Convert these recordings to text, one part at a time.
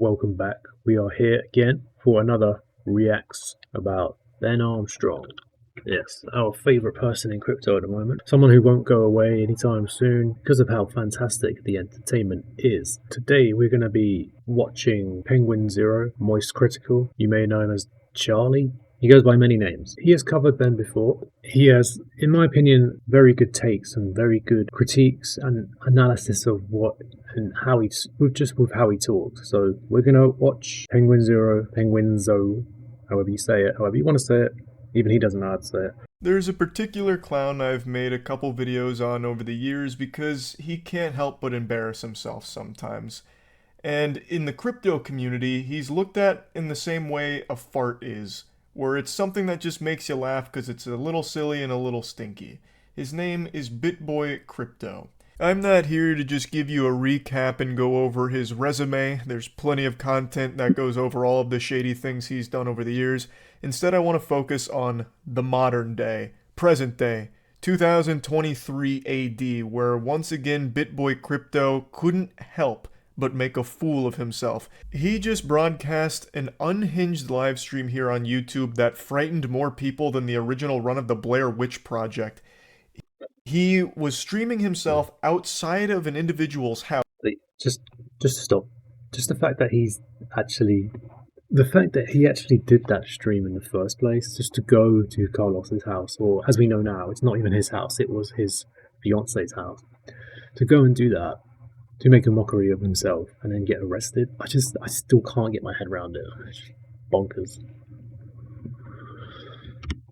welcome back. We are here again for another reacts about Ben Armstrong. Yes, our favourite person in crypto at the moment. Someone who won't go away anytime soon because of how fantastic the entertainment is. Today we're going to be watching penguinz0, Moist Critical. You may know him as Charlie. He goes by many names. He has covered Ben before. He has, in my opinion, very good takes and very good critiques and analysis of what and how he's with how he talks. So we're gonna watch penguinz0, however you say it, however you want to say it. Even he doesn't know how to say it. There's a particular clown I've made a couple videos on over the years because he can't help but embarrass himself sometimes. And in the crypto community, he's looked at in the same way a fart is, where it's something that just makes you laugh because it's a little silly and a little stinky. His name is BitBoy Crypto. I'm not here to just give you a recap and go over his resume. There's plenty of content that goes over all of the shady things he's done over the years. Instead, I want to focus on the modern day, present day, 2023 AD, where once again BitBoy Crypto couldn't help but make a fool of himself. He just broadcast an unhinged live stream here on YouTube that frightened more people than the original run of the Blair Witch Project. He was streaming himself outside of an individual's house. Just stop. Just the fact that he actually did that stream in the first place, just to go to Carlos's house, or as we know now, it's not even his house, it was his fiance's house. To go and do that, to make a mockery of himself and then get arrested, I still can't get my head around it. It's bonkers.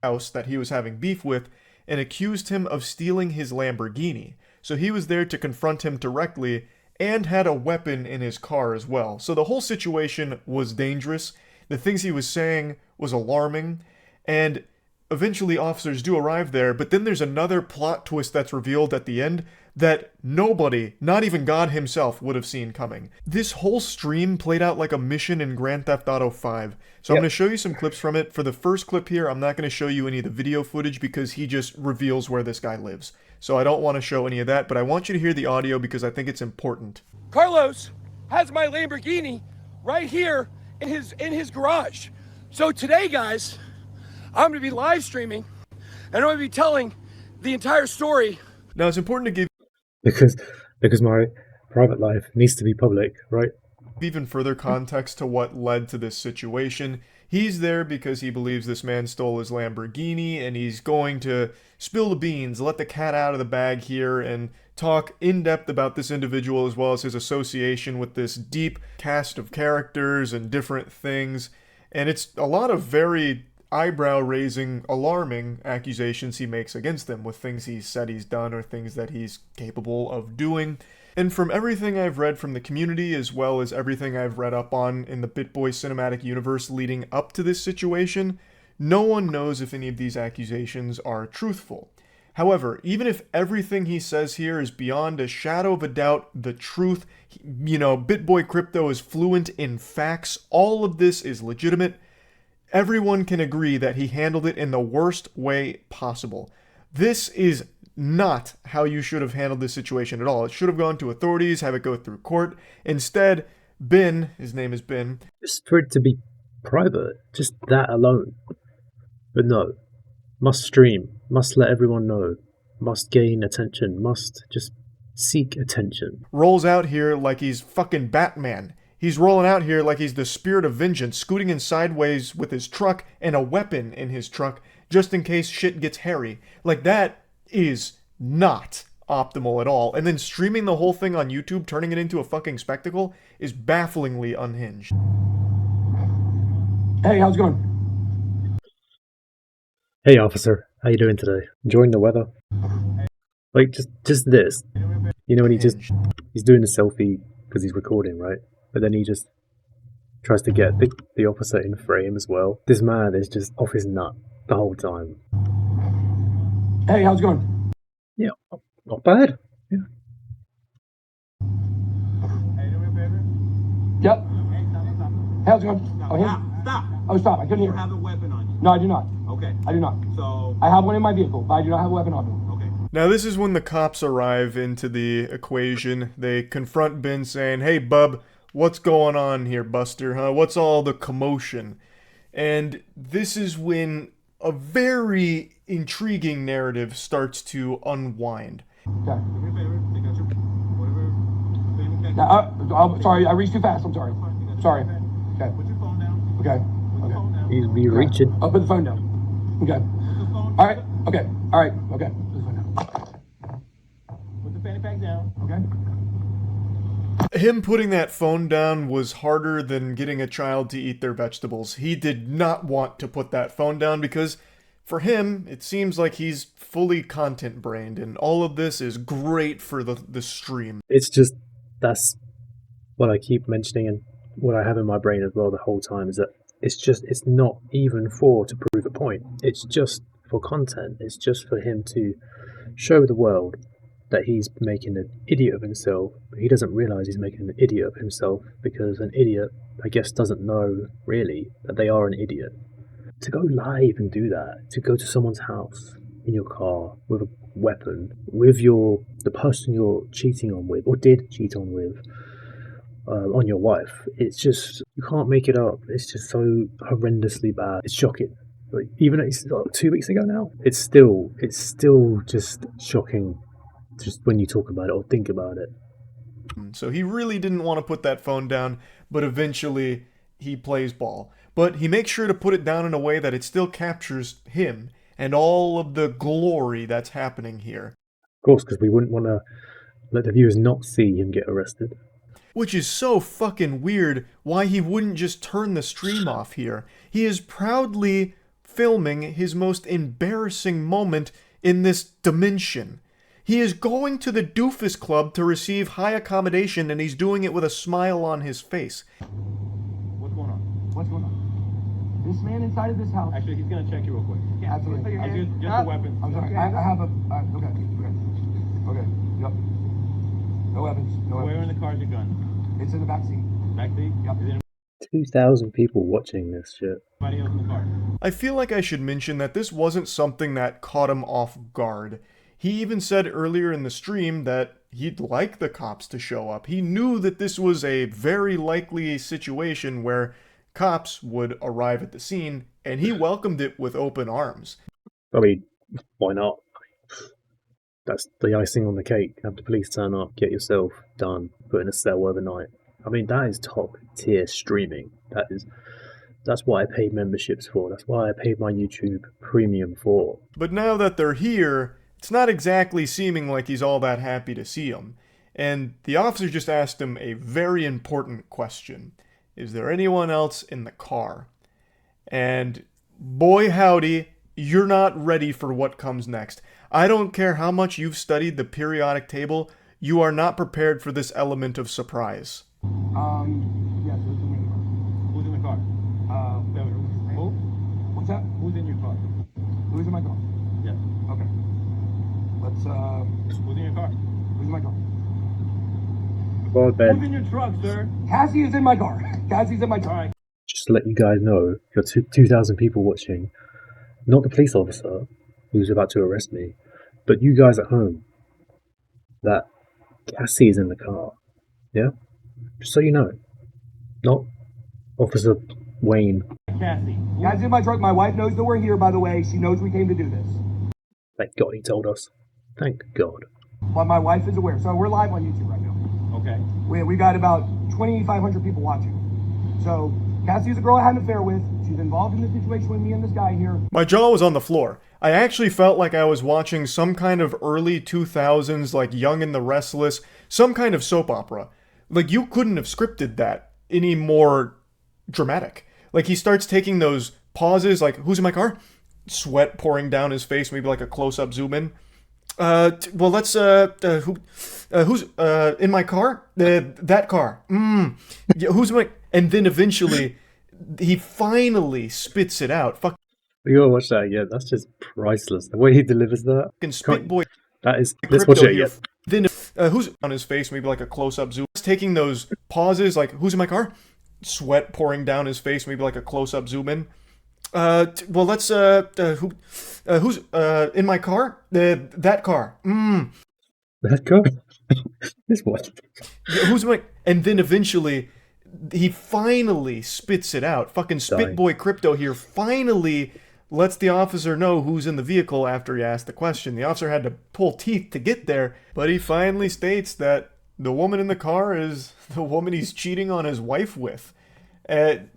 House that he was having beef with and accused him of stealing his Lamborghini. So he was there to confront him directly and had a weapon in his car as well. So the whole situation was dangerous. The things he was saying was alarming, and eventually officers do arrive there, but then there's another plot twist that's revealed at the end that nobody, not even God himself, would have seen coming. This whole stream played out like a mission in Grand Theft Auto 5. So I'm going to show you some clips from it. For the first clip here, I'm not going to show you any of the video footage because he just reveals where this guy lives. So I don't want to show any of that, but I want you to hear the audio because I think it's important. Carlos has my Lamborghini right here in his garage. So today, guys, I'm going to be live streaming and I'm going to be telling the entire story. Now, it's important to give because my private life needs to be public, right? Even further context to what led to this situation. He's there because he believes this man stole his Lamborghini, and he's going to spill the beans, let the cat out of the bag here, and talk in depth about this individual as well as his association with this deep cast of characters and different things. And it's a lot of very eyebrow-raising, alarming accusations he makes against them with things he's said he's done or things that he's capable of doing. And from everything I've read from the community, as well as everything I've read up on in the BitBoy cinematic universe leading up to this situation, no one knows if any of these accusations are truthful. However, even if everything he says here is beyond a shadow of a doubt the truth, BitBoy Crypto is fluent in facts, all of this is legitimate, everyone can agree that he handled it in the worst way possible. This is not how you should have handled this situation at all. It should have gone to authorities, have it go through court. Instead, Ben, his name is Ben. Just for it to be private, just that alone. But no, must stream, must let everyone know, must gain attention, must just seek attention. Rolls out here like he's fucking Batman. He's rolling out here like he's the spirit of vengeance, scooting in sideways with his truck and a weapon in his truck, just in case shit gets hairy. Like, that is not optimal at all. And then streaming the whole thing on YouTube, turning it into a fucking spectacle, is bafflingly unhinged. Hey, how's it going? Hey officer, how you doing today? Enjoying the weather? Like, just this. You know when he's doing a selfie because he's recording, right? But then he just tries to get the officer in frame as well. This man is just off his nut the whole time. Hey, how's it going? Yeah, not bad. Yeah. Hey, do me a favor? Yep. Hey, stop. Hey, how's it going? Oh, here? Stop. Oh, stop. I couldn't hear. You have a weapon on you. No, I do not. Okay. I do not. So I have one in my vehicle, but I do not have a weapon on me. okay. Now, this is when the cops arrive into the equation. They confront Ben saying, "Hey, bub, What's going on here, Buster, huh? What's all the commotion? And this is when a very intriguing narrative starts to unwind. Okay. I'm sorry, I reached too fast. I'm sorry. Sorry. Okay. Put your phone down. Okay. Put the phone down. He's be reaching. I'll put the phone down. Okay. Put the phone All right. Okay. All right. Okay. Put the phone down. Put the fanny pack down. Okay. Him putting that phone down was harder than getting a child to eat their vegetables. He did not want to put that phone down because, for him, it seems like he's fully content-brained, and all of this is great for the stream. It's just, that's what I keep mentioning and what I have in my brain as well the whole time, is that it's not even to prove a point. It's just for content. It's just for him to show the world that he's making an idiot of himself, but he doesn't realise he's making an idiot of himself because an idiot, I guess, doesn't know really that they are an idiot. To go live and do that, to go to someone's house in your car with a weapon, with the person you're cheating on with, or did cheat on with, on your wife, it's just, you can't make it up. It's just so horrendously bad. It's shocking. Like, even it's 2 weeks ago now, it's still just shocking. Just when you talk about it or think about it. So he really didn't want to put that phone down, but eventually he plays ball. But he makes sure to put it down in a way that it still captures him and all of the glory that's happening here. Of course, because we wouldn't want to let the viewers not see him get arrested. Which is so fucking weird why he wouldn't just turn the stream off here. He is proudly filming his most embarrassing moment in this dimension. He is going to the Doofus Club to receive high accommodation, and he's doing it with a smile on his face. What's going on? What's going on? This man inside of this house. Actually, he's gonna check you real quick. Yeah, absolutely. Just the weapons. I'm sorry. I have a. Okay. Yep. No weapons. No Where weapons. in the car is your gun? It's in the back seat. Back seat? Yep. Is there 2,000 people watching this shit. anybody else in the car? I feel like I should mention that this wasn't something that caught him off guard. He even said earlier in the stream that he'd like the cops to show up. He knew that this was a very likely situation where cops would arrive at the scene, and he welcomed it with open arms. I mean, why not? That's the icing on the cake. Have the police turn up, get yourself done, put in a cell overnight. I mean, that is top tier streaming. That's what I paid memberships for. That's why I paid my YouTube premium for. But now that they're here, it's not exactly seeming like he's all that happy to see him. And the officer just asked him a very important question. Is there anyone else in the car? And boy howdy, you're not ready for what comes next. I don't care how much you've studied the periodic table, you are not prepared for this element of surprise. Yes, who's in the car? Who's in the car? Who? What's that? Who's in your car? Who's in my car? Yes. Okay. Let's, Who's in your car? who's in my car? Go on, Who's Ben. in your truck, sir? Cassie is in my car. Cassie's in my car. All right. Just to let you guys know, you're 2,000 people watching. Not the police officer who's about to arrest me, but you guys at home. That Cassie is in the car. Yeah? Just so you know. Not Officer Wayne. Cassie. Cassie's in my truck. My wife knows that we're here, by the way. She knows we came to do this. Thank God he told us. Thank God. But my wife is aware. So we're live on YouTube right now. Okay. We got about 2,500 people watching. So Cassie is a girl I had an affair with. She's involved in the situation with me and this guy here. My jaw was on the floor. I actually felt like I was watching some kind of early 2000s, like Young and the Restless, some kind of soap opera. Like, you couldn't have scripted that any more dramatic. Like, he starts taking those pauses, like, who's in my car? Sweat pouring down his face, maybe like a close-up zoom in. Well, let's, who's, in my car? That car. Yeah, who's my, and then eventually, he finally spits it out. Fucking You gotta watch that again. That's just priceless. The way he delivers that. spit boy. Let's watch it again. Then, who's on his face, maybe like a close-up zoom. Taking those pauses, like, who's in my car? Sweat pouring down his face, maybe like a close-up zoom in. Well, let's, who's, in my car? That car. That guy? This one. Yeah, who's my, and then eventually, he finally spits it out. Fucking Dying. Spitboy Crypto here finally lets the officer know who's in the vehicle after he asked the question. The officer had to pull teeth to get there, but he finally states that the woman in the car is the woman he's cheating on his wife with. And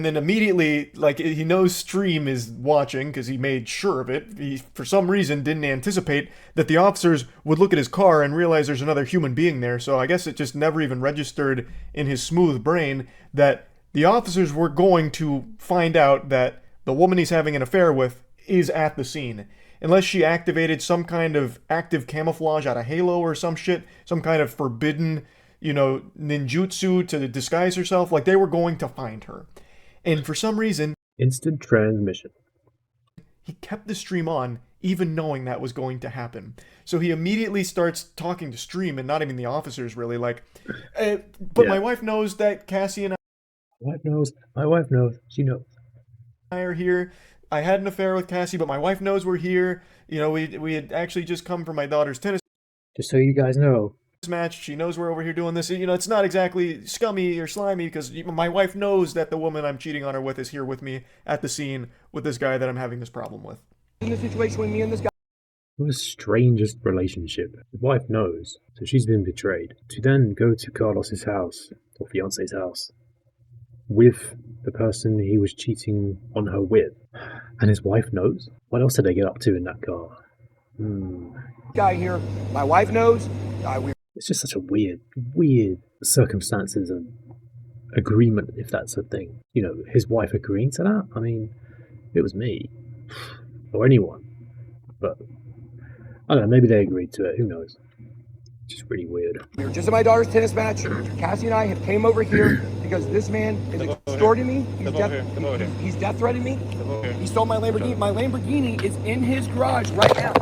then immediately, like, he knows Stream is watching because he made sure of it. He, for some reason, didn't anticipate that the officers would look at his car and realize there's another human being there. So I guess it just never even registered in his smooth brain that the officers were going to find out that the woman he's having an affair with is at the scene. Unless she activated some kind of active camouflage out of Halo or some shit, some kind of forbidden, ninjutsu to disguise herself, like they were going to find her. And for some reason, Instant transmission. he kept the stream on, even knowing that was going to happen. So he immediately starts talking to Stream, and not even the officers really, like, but my wife knows that Cassie and My wife knows. She knows. I are here. I had an affair with Cassie, but my wife knows we're here. We had actually just come from my daughter's tennis Just so you guys know. match. She knows we're over here doing this. It's not exactly scummy or slimy because my wife knows that the woman I'm cheating on her with is here with me at the scene with this guy that I'm having this problem with. In the situation with me and this guy. It was the strangest relationship. The wife knows, so she's been betrayed. To then go to Carlos's house, or fiance's house, with the person he was cheating on her with, and his wife knows? What else did they get up to in that car? Guy here, my wife knows. It's just such a weird circumstances of agreement, if that's a thing. His wife agreeing to that? I mean, if it was me, or anyone. But, I don't know, maybe they agreed to it, who knows. It's just really weird. We were just at my daughter's tennis match. Cassie and I have came over here because this man is extorting me. He's death threatening me. He stole my Lamborghini. My Lamborghini is in his garage right now.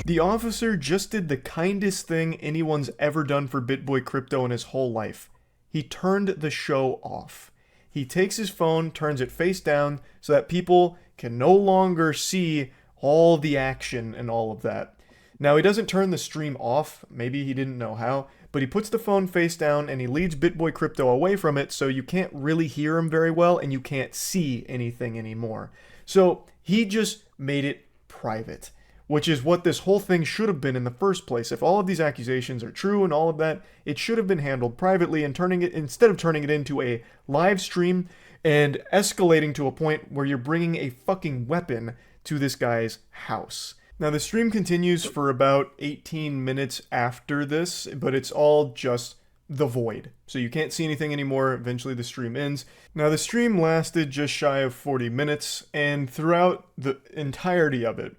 The officer just did the kindest thing anyone's ever done for BitBoy Crypto in his whole life. He turned the show off. He takes his phone, turns it face down, so that people can no longer see all the action and all of that. Now, he doesn't turn the stream off, maybe he didn't know how, but he puts the phone face down and he leads BitBoy Crypto away from it so you can't really hear him very well and you can't see anything anymore. So he just made it private, which is what this whole thing should have been in the first place. If all of these accusations are true and all of that, it should have been handled privately and instead of turning it into a live stream and escalating to a point where you're bringing a fucking weapon to this guy's house. Now, the stream continues for about 18 minutes after this, but it's all just the void. So you can't see anything anymore. Eventually the stream ends. Now, the stream lasted just shy of 40 minutes, and throughout the entirety of it,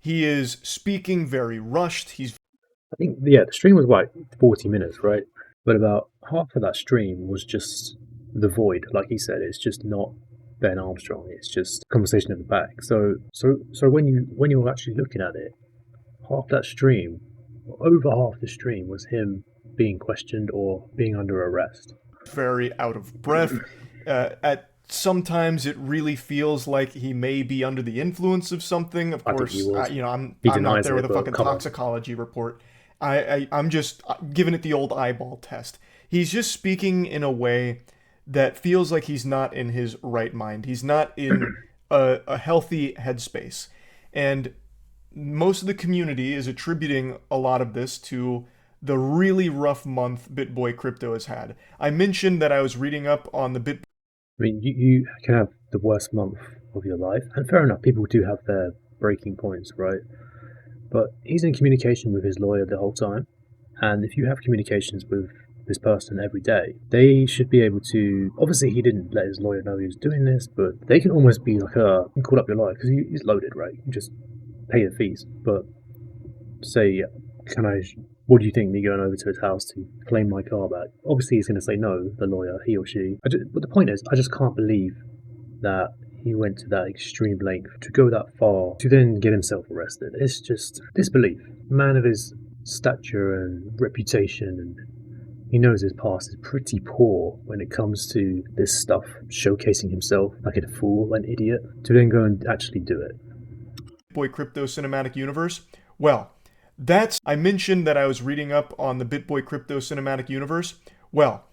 he is speaking very rushed. I think, the stream was like 40 minutes, right? But about half of that stream was just the void. Like he said, it's just not Ben Armstrong. It's just conversation in the back. So when you're actually looking at it, half that stream, over half the stream, was him being questioned or being under arrest. Very out of breath. Sometimes it really feels like he may be under the influence of something. Of course, I'm not there with a fucking toxicology report. I'm just giving it the old eyeball test. He's just speaking in a way that feels like he's not in his right mind. He's not in a healthy headspace. And most of the community is attributing a lot of this to the really rough month BitBoy Crypto has had. I mentioned that I was reading up on the BitBoy. I mean, you can have the worst month of your life, and fair enough, people do have their breaking points, right? But he's in communication with his lawyer the whole time, and if you have communications with this person every day, they should be able to, obviously he didn't let his lawyer know he was doing this, but they can almost be like you can call up your lawyer, because he's loaded, right? You just pay the fees, but say, what do you think, me going over to his house to claim my car back? Obviously he's going to say no, the lawyer, he or she. But the point is, I just can't believe that he went to that extreme length to go that far to then get himself arrested. It's just disbelief. A man of his stature and reputation, and he knows his past is pretty poor when it comes to this stuff, showcasing himself like a fool, an idiot, to then go and actually do it. BitBoy Crypto Cinematic Universe. Well, I mentioned that I was reading up on the BitBoy Crypto Cinematic Universe. Well,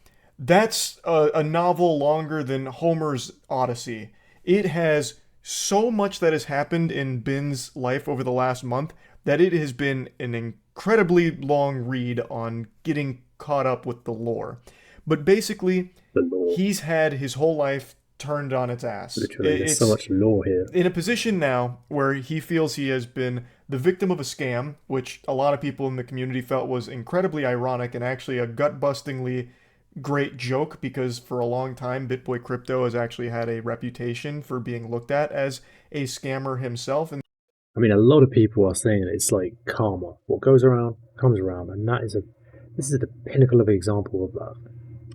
That's a novel longer than Homer's Odyssey. It has so much that has happened in Ben's life over the last month that it has been an incredibly long read on getting caught up with the lore. But basically, The lore. he's had his whole life turned on its ass. Literally, there's so much lore here. In a position now where he feels he has been the victim of a scam, which a lot of people in the community felt was incredibly ironic and actually a gut-bustingly great joke, because for a long time BitBoy Crypto has actually had a reputation for being looked at as a scammer himself. And I mean, a lot of people are saying that it's like karma. What goes around comes around, and this is the pinnacle of an example of that.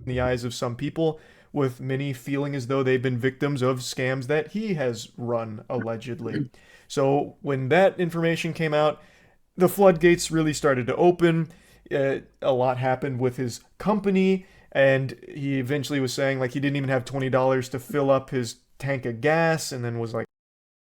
in the eyes of some people, with many feeling as though they've been victims of scams that he has run, allegedly. So when that information came out, the floodgates really started to open. A lot happened with his company, and he eventually was saying like he didn't even have $20 to fill up his tank of gas, and then was like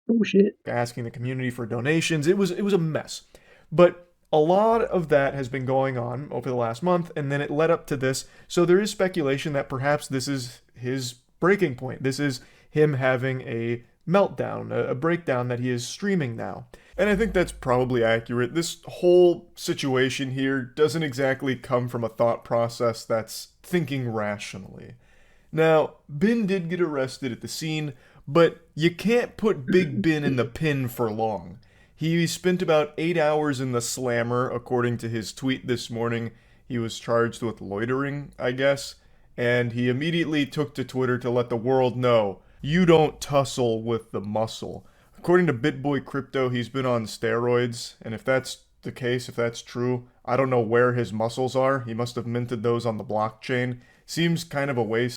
Bullshit. asking the community for donations. It was a mess. But a lot of that has been going on over the last month, and then it led up to this. So there is speculation that perhaps this is his breaking point. This is him having a meltdown, a breakdown that he is streaming now. And I think that's probably accurate. This whole situation here doesn't exactly come from a thought process that's thinking rationally. Now, Ben did get arrested at the scene, but you can't put Big Ben in the pin for long. He spent about 8 hours in the slammer, according to his tweet this morning. He was charged with loitering, I guess, and he immediately took to Twitter to let the world know, you don't tussle with the muscle. According to BitBoy Crypto, he's been on steroids, and if that's the case, if that's true, I don't know where his muscles are. He must have minted those on the blockchain. Seems kind of a waste.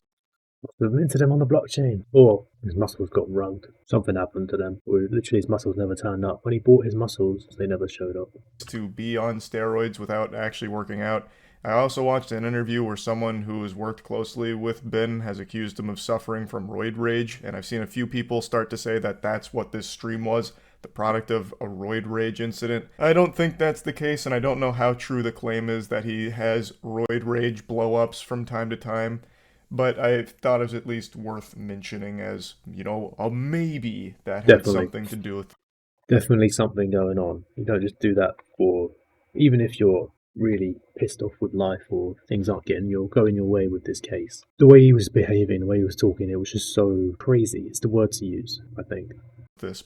We've minted them on the blockchain. Or his muscles got rugged. Something happened to them. Or literally his muscles never turned up. When he bought his muscles, they never showed up. To be on steroids without actually working out. I also watched an interview where someone who has worked closely with Ben has accused him of suffering from roid rage, and I've seen a few people start to say that that's what this stream was, the product of a roid rage incident. I don't think that's the case, and I don't know how true the claim is that he has roid rage blow-ups from time to time, but I thought it was at least worth mentioning as, you know, a maybe that had something to do with. Definitely something going on. You don't just do that for, even if you're really pissed off with life or things aren't going your way with this case. The way he was behaving, the way he was talking, it was just so crazy. It's the word to use, I think.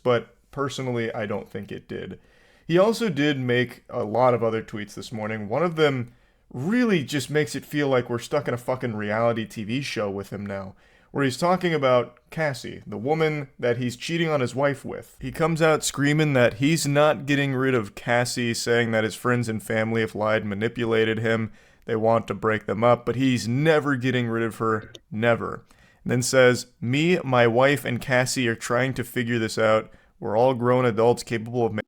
But personally, I don't think it did. He also did make a lot of other tweets this morning. One of them really just makes it feel like we're stuck in a fucking reality TV show with him now, where he's talking about Cassie, the woman that he's cheating on his wife with. He comes out screaming that he's not getting rid of Cassie, saying that his friends and family have lied, manipulated him, they want to break them up, but he's never getting rid of her, never. And then says, me, my wife, and Cassie are trying to figure this out. We're all grown adults capable of... Me,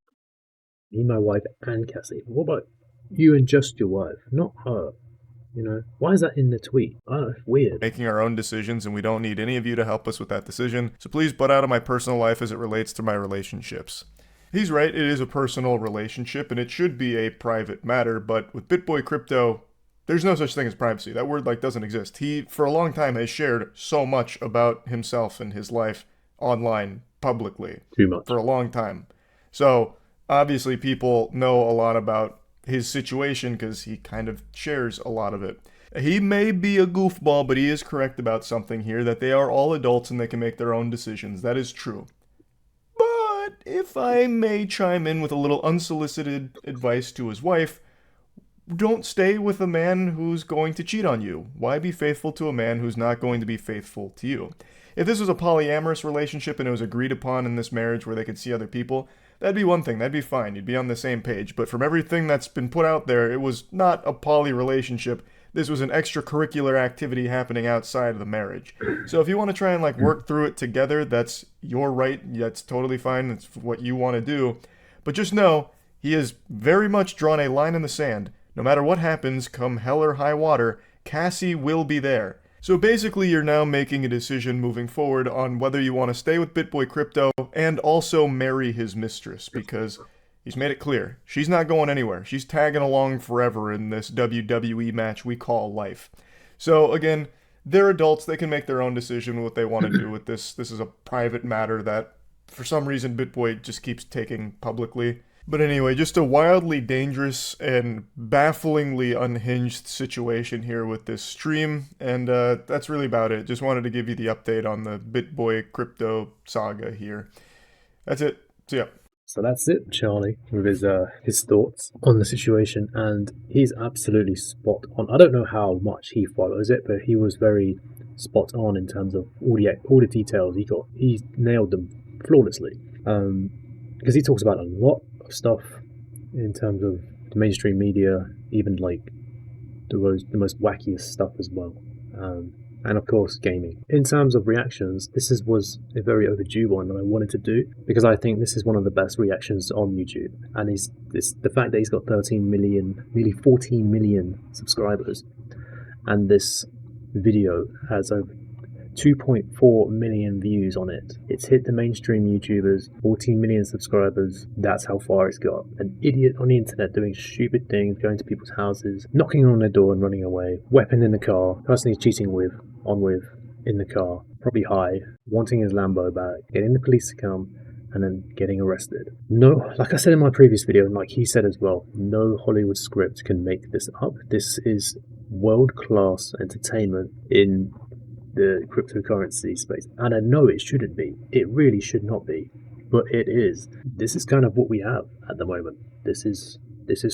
my wife, and Cassie. What about you and just your wife, not her? You know, why is that in the tweet? Oh, it's weird. Making our own decisions, and we don't need any of you to help us with that decision. So please butt out of my personal life as it relates to my relationships. He's right, it is a personal relationship, and it should be a private matter, but with BitBoy Crypto, there's no such thing as privacy. That word, doesn't exist. He, for a long time, has shared so much about himself and his life online, publicly. Too much. For a long time. So, obviously, people know a lot about his situation because he kind of shares a lot of it. He may be a goofball, but he is correct about something here, that they are all adults and they can make their own decisions. That is true. But if I may chime in with a little unsolicited advice to his wife, don't stay with a man who's going to cheat on you. Why be faithful to a man who's not going to be faithful to you? If this was a polyamorous relationship and it was agreed upon in this marriage where they could see other people, that'd be one thing, that'd be fine, you'd be on the same page. But from everything that's been put out there, it was not a poly relationship. This was an extracurricular activity happening outside of the marriage. So if you want to try and work through it together, that's your right, that's totally fine, that's what you want to do. But just know, he has very much drawn a line in the sand. No matter what happens, come hell or high water, Cassie will be there. So basically, you're now making a decision moving forward on whether you want to stay with BitBoy Crypto and also marry his mistress, because he's made it clear, she's not going anywhere. She's tagging along forever in this WWE match we call life. So again, they're adults. They can make their own decision what they want to do with this. This is a private matter that, for some reason, BitBoy just keeps taking publicly. But anyway, just a wildly dangerous and bafflingly unhinged situation here with this stream. And that's really about it. Just wanted to give you the update on the BitBoy crypto saga here. That's it. See ya. So that's it, Charlie, with his thoughts on the situation, and he's absolutely spot on. I don't know how much he follows it, but he was very spot on in terms of all the details he nailed them flawlessly. Because he talks about a lot of stuff in terms of the mainstream media, even like the most wackiest stuff as well. And of course gaming. In terms of reactions, this was a very overdue one that I wanted to do, because I think this is one of the best reactions on YouTube, and the fact that he's got 13 million, nearly 14 million subscribers, and this video has over 2.4 million views on it. It's hit the mainstream YouTubers, 14 million subscribers. That's how far it's got. An idiot on the internet doing stupid things, going to people's houses, knocking on their door and running away, weapon in the car, person he's cheating with in the car, probably high, wanting his Lambo back, getting the police to come, and then getting arrested. No, like I said in my previous video, and like he said as well, no Hollywood script can make this up. This is world-class entertainment in the cryptocurrency space, and I know it shouldn't be. It really should not be, but it is. This is kind of what we have at the moment. This is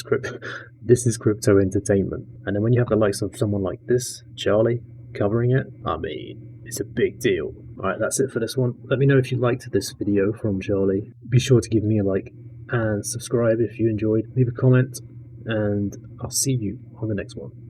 crypto entertainment. And then when you have the likes of someone like this, Charlie, covering it, I mean, it's a big deal. Alright, that's it for this one. Let me know if you liked this video from Charlie. Be sure to give me a like and subscribe if you enjoyed. Leave a comment, and I'll see you on the next one.